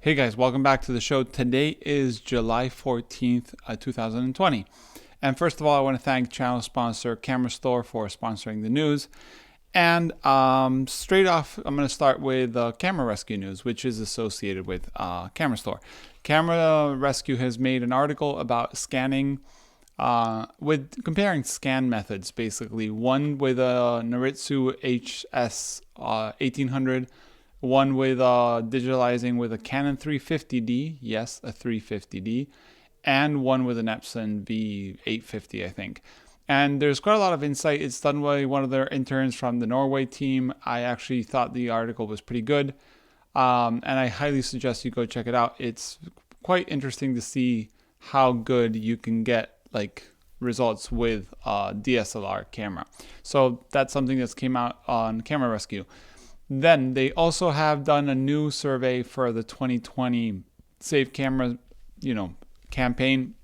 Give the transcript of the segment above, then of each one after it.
Hey guys, welcome back to the show. Today is July 14th, 2020. And first of all, I want to thank channel sponsor Camera Store for sponsoring the news. And straight off, I'm going to start with Camera Rescue news, which is associated with Camera Store. Camera Rescue has made an article about scanning, with comparing scan methods, basically. One with a Noritsu HS 1800, one with digitalizing with a Canon 350D, yes, a 350D, and one with an Epson V850, I think. And there's quite a lot of insight. It's done by one of their interns from the Norway team. I actually thought the article was pretty good, and I highly suggest you go check it out. It's quite interesting to see how good you can get like results with a DSLR camera. So that's something that's came out on Camera Rescue. Then they also have done a new survey for the 2020 Safe Camera, campaign.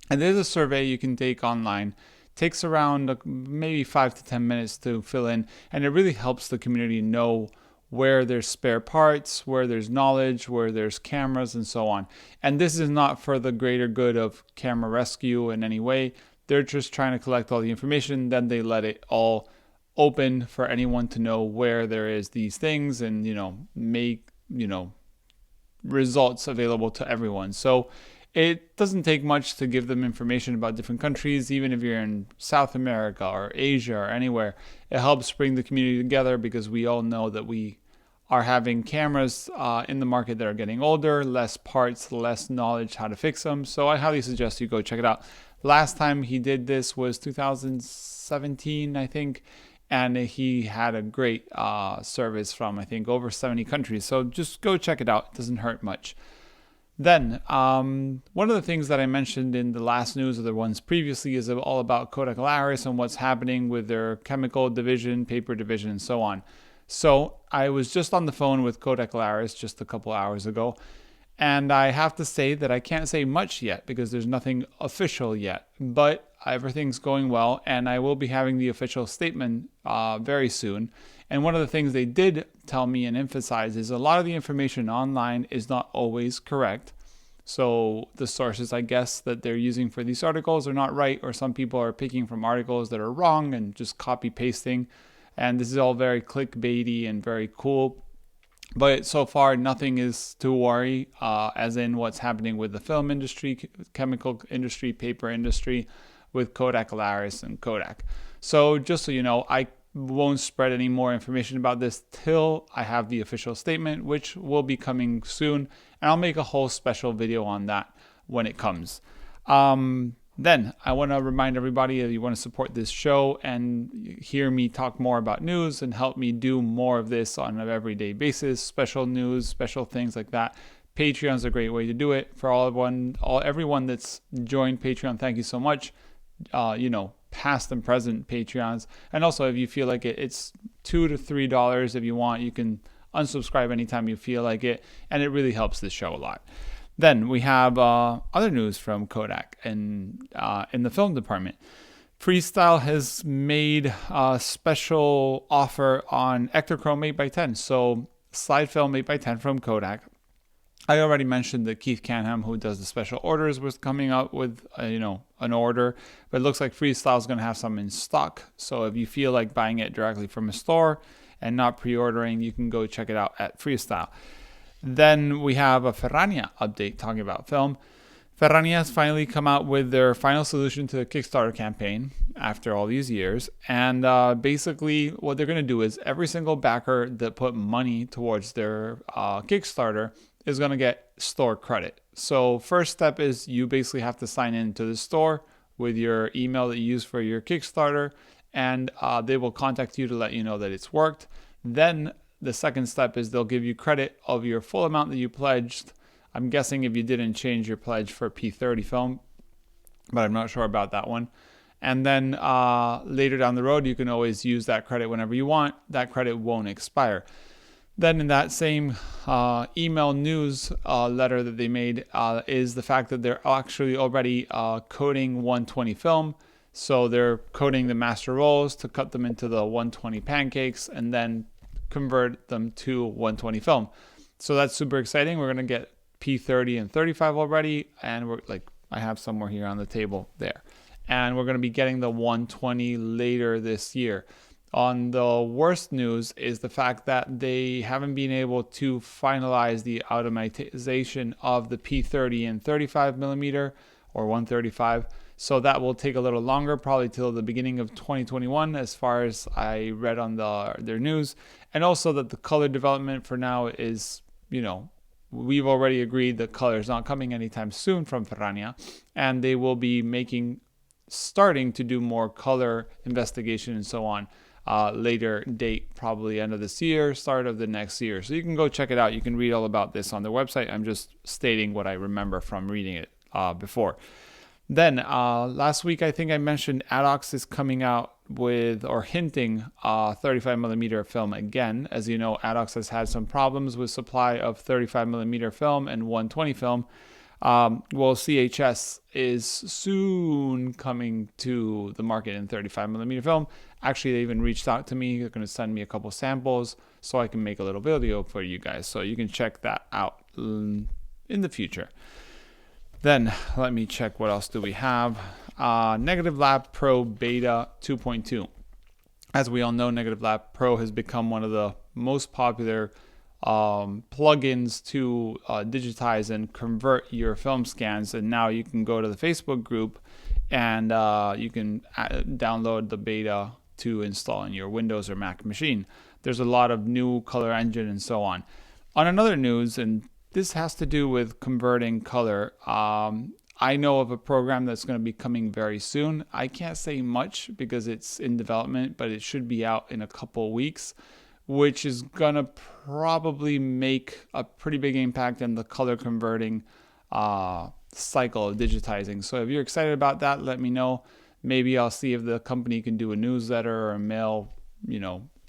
And there's a survey you can take online. It takes around maybe 5 to 10 minutes to fill in, and it really helps the community know where there's spare parts, where there's knowledge, where there's cameras, and so on. And this is not for the greater good of Camera Rescue in any way. They're just trying to collect all the information, then they let it all open for anyone to know where there is these things and make results available to everyone. So it doesn't take much to give them information about different countries. Even if you're in South America or Asia or anywhere, it helps bring the community together, because we all know that we are having cameras in the market that are getting older, less parts, less knowledge how to fix them. So I highly suggest you go check it out. Last time he did this was 2017, I think. And he had a great service from, I think, over 70 countries. So just go check it out. It doesn't hurt much. Then, one of the things that I mentioned in the last news, or the ones previously, is all about Kodak Alaris and what's happening with their chemical division, paper division, and so on. So I was just on the phone with Kodak Alaris just a couple hours ago. And I have to say that I can't say much yet because there's nothing official yet. But everything's going well, and I will be having the official statement very soon. And one of the things they did tell me and emphasize is a lot of the information online is not always correct. So the sources, I guess, that they're using for these articles are not right, or some people are picking from articles that are wrong and just copy pasting. And this is all very clickbaity and very cool. But so far, nothing is to worry, as in what's happening with the film industry, chemical industry, paper industry, with Kodak Alaris and Kodak. So just so you know, I won't spread any more information about this till I have the official statement, which will be coming soon. And I'll make a whole special video on that when it comes. Then I want to remind everybody that you want to support this show and hear me talk more about news and help me do more of this on an everyday basis, special news, special things like that. Patreon is a great way to do it. For everyone that's joined Patreon, thank you so much. Past and present Patreons. And also, if you feel like it, it's $2 to $3 if you want. You can unsubscribe anytime you feel like it, and it really helps this show a lot. Then we have other news from Kodak and in the film department. Freestyle has made a special offer on Ektachrome 8x10. So slide film 8x10 from Kodak. I already mentioned that Keith Canham, who does the special orders, was coming out with an order, but it looks like Freestyle is going to have some in stock. So if you feel like buying it directly from a store and not pre-ordering, you can go check it out at Freestyle. Then we have a Ferrania update talking about film. Ferrania has finally come out with their final solution to the Kickstarter campaign after all these years. And basically what they're going to do is every single backer that put money towards their Kickstarter is going to get store credit. So first step is you basically have to sign in to the store with your email that you use for your Kickstarter, and they will contact you to let you know that it's worked. Then the second step is they'll give you credit of your full amount that you pledged. I'm guessing if you didn't change your pledge for P30 film, but I'm not sure about that one. And then later down the road, you can always use that credit whenever you want. That credit won't expire. Then in that same email news letter that they made is the fact that they're actually already coating 120 film. So they're coating the master rolls to cut them into the 120 pancakes and then convert them to 120 film. So that's super exciting. We're going to get P30 and 35 already, and we're like, I have somewhere here on the table there. And we're going to be getting the 120 later this year. On the worst news is the fact that they haven't been able to finalize the automatization of the P30 and 35 millimeter or 135. So that will take a little longer, probably till the beginning of 2021, as far as I read on their news. And also that the color development for now is, we've already agreed that color is not coming anytime soon from Ferrania, and they will be starting to do more color investigation and so on. Later date, probably end of this year, start of the next year. So you can go check it out. You can read all about this on their website. I'm just stating what I remember from reading it before. Then last week, I think I mentioned Adox is coming out with or hinting 35 millimeter film again. As you know, Adox has had some problems with supply of 35 millimeter film and 120 film. Well, CHS is soon coming to the market in 35 millimeter film. Actually, they even reached out to me. They're going to send me a couple samples so I can make a little video for you guys. So you can check that out in the future. Then let me check what else do we have. Negative Lab Pro Beta 2.2. As we all know, Negative Lab Pro has become one of the most popular plugins to digitize and convert your film scans. And now you can go to the Facebook group and you can download the beta to install in your Windows or Mac machine. There's a lot of new color engine and so on. On another news, and this has to do with converting color, I know of a program that's going to be coming very soon. I can't say much because it's in development, but it should be out in a couple weeks, which is going to probably make a pretty big impact in the color converting cycle of digitizing. So if you're excited about that, let me know. Maybe I'll see if the company can do a newsletter or a mail,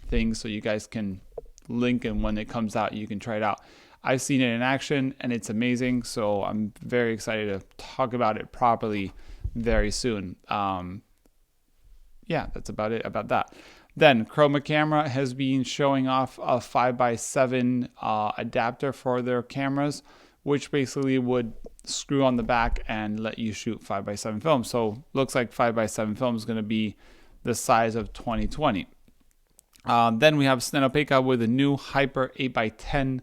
thing so you guys can link, and when it comes out, you can try it out. I've seen it in action and it's amazing. So I'm very excited to talk about it properly very soon. Yeah, that's about it about that. Then Chroma Camera has been showing off a 5x7 adapter for their cameras, which basically would screw on the back and let you shoot 5x7 film. So looks like 5x7 film is going to be the size of 2020. Then we have Stenopeika with a new Hyper 8x10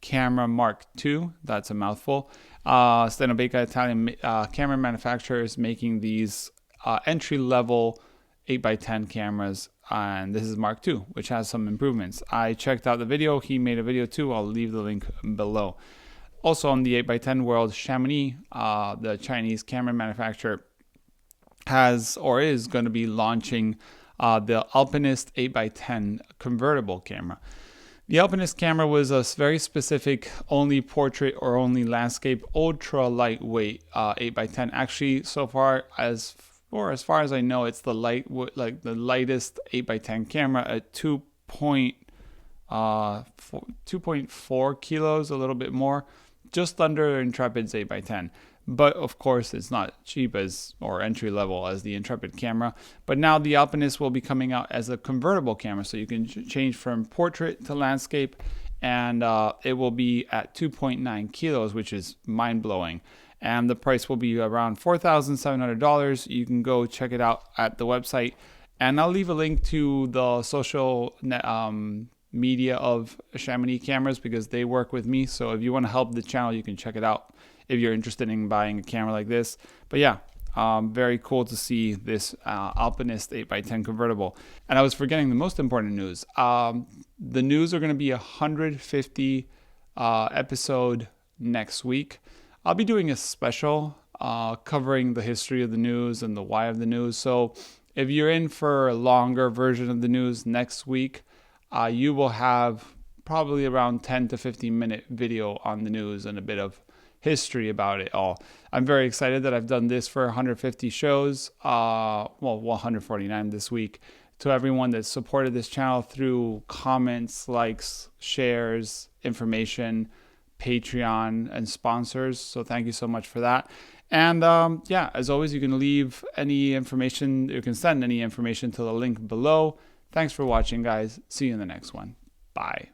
camera Mark II. That's a mouthful. Stenopeika, Italian camera manufacturer, is making these entry-level 8x10 cameras, and this is Mark II, which has some improvements. I checked out the video. He made a video too. I'll leave the link below. Also on the 8x10 world, Chamonix, the Chinese camera manufacturer, has or is going to be launching the Alpinist 8x10 convertible camera. The Alpinist camera was a very specific only portrait or only landscape ultra lightweight 8x10. Actually, so far as I know, it's the lightest 8x10 camera at 2.4 kilos, a little bit more, just under Intrepid's 8x10. But of course, it's not cheap or entry level as the Intrepid camera. But now the Alpinist will be coming out as a convertible camera, so you can change from portrait to landscape, and it will be at 2.9 kilos, which is mind blowing. And the price will be around $4,700. You can go check it out at the website, and I'll leave a link to the social media of Chamonix cameras because they work with me. So if you want to help the channel, you can check it out if you're interested in buying a camera like this. But yeah, very cool to see this Alpinist 8x10 convertible. And I was forgetting the most important news. The news are going to be 150 episode next week. I'll be doing a special covering the history of the news and the why of the news. So if you're in for a longer version of the news next week, you will have probably around 10 to 15 minute video on the news and a bit of history about it all. I'm very excited that I've done this for 150 shows, 149 this week. To everyone that supported this channel through comments, likes, shares, information, Patreon, and sponsors. So thank you so much for that. And yeah, as always, you can leave any information, you can send any information to the link below. Thanks for watching, guys. See you in the next one. Bye.